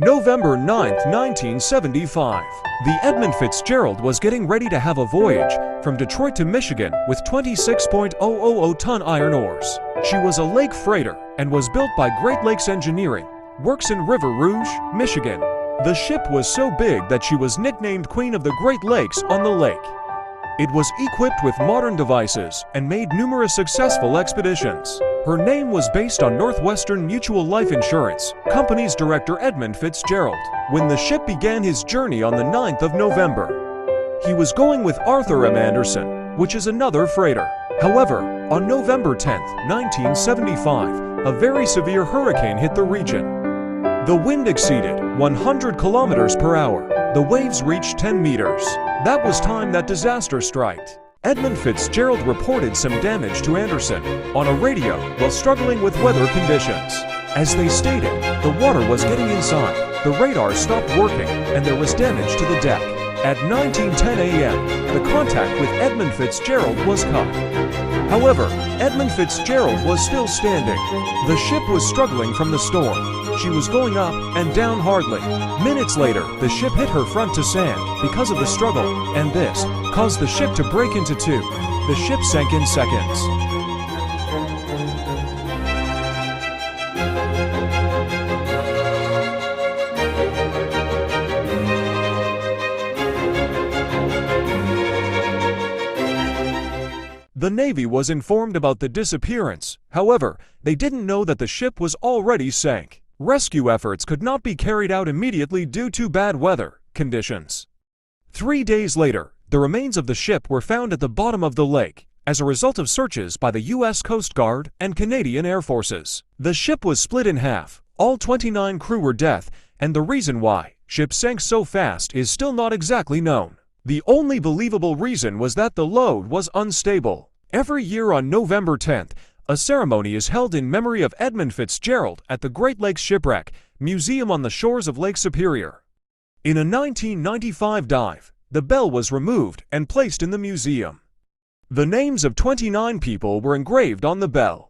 November 9, 1975. The Edmund Fitzgerald was getting ready to have a voyage from Detroit to Michigan with 26,000-ton iron ores. She was a lake freighter and was built by Great Lakes Engineering, works in River Rouge, Michigan. The ship was so big that she was nicknamed Queen of the Great Lakes on the lake. It was equipped with modern devices and made numerous successful expeditions. Her name was based on Northwestern Mutual Life Insurance Company's director Edmund Fitzgerald. When the ship began his journey on the 9th of November, he was going with Arthur M. Anderson, which is another freighter. However, on November 10, 1975, a very severe hurricane hit the region. The wind exceeded 100 kilometers per hour. The waves reached 10 meters. That was time that disaster struck. Edmund Fitzgerald reported some damage to Anderson on a radio while struggling with weather conditions. As they stated, the water was getting inside, the radar stopped working, and there was damage to the deck. At 19:10 a.m., the contact with Edmund Fitzgerald was cut. However, Edmund Fitzgerald was still standing. The ship was struggling from the storm. She was going up and down hardly. Minutes later, the ship hit her front to sand because of the struggle, and this caused the ship to break into two. The ship sank in seconds. The Navy was informed about the disappearance. However, they didn't know that the ship was already sank. Rescue efforts could not be carried out immediately due to bad weather conditions. 3 days later, the remains of the ship were found at the bottom of the lake as a result of searches by the U.S. Coast Guard and Canadian Air Forces. The ship was split in half. All 29 crew were dead, and the reason why ship sank so fast is still not exactly known. The only believable reason was that the load was unstable. Every year on November 10th, a ceremony is held in memory of Edmund Fitzgerald at the Great Lakes Shipwreck Museum on the shores of Lake Superior. In a 1995 dive, the bell was removed and placed in the museum. The names of 29 people were engraved on the bell.